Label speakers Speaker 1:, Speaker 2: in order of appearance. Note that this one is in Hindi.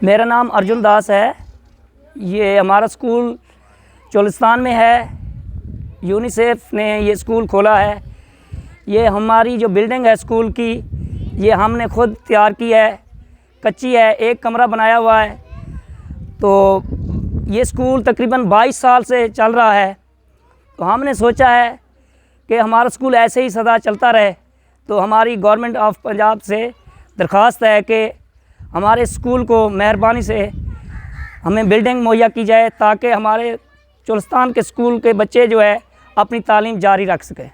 Speaker 1: मेरा नाम अर्जुन दास है। ये हमारा स्कूल चोलिस्तान में है। यूनिसेफ ने ये स्कूल खोला है। ये हमारी जो बिल्डिंग है स्कूल की, ये हमने खुद तैयार की है। कच्ची है, एक कमरा बनाया हुआ है। तो ये स्कूल तकरीबन 22 साल से चल रहा है। तो हमने सोचा है कि हमारा स्कूल ऐसे ही सदा चलता रहे। तो हमारी गवर्नमेंट ऑफ पंजाब से दरख्वास्त है कि हमारे स्कूल को मेहरबानी से हमें बिल्डिंग मुहैया की जाए, ताकि हमारे चोलिस्तान के स्कूल के बच्चे जो है अपनी तालीम जारी रख सकें।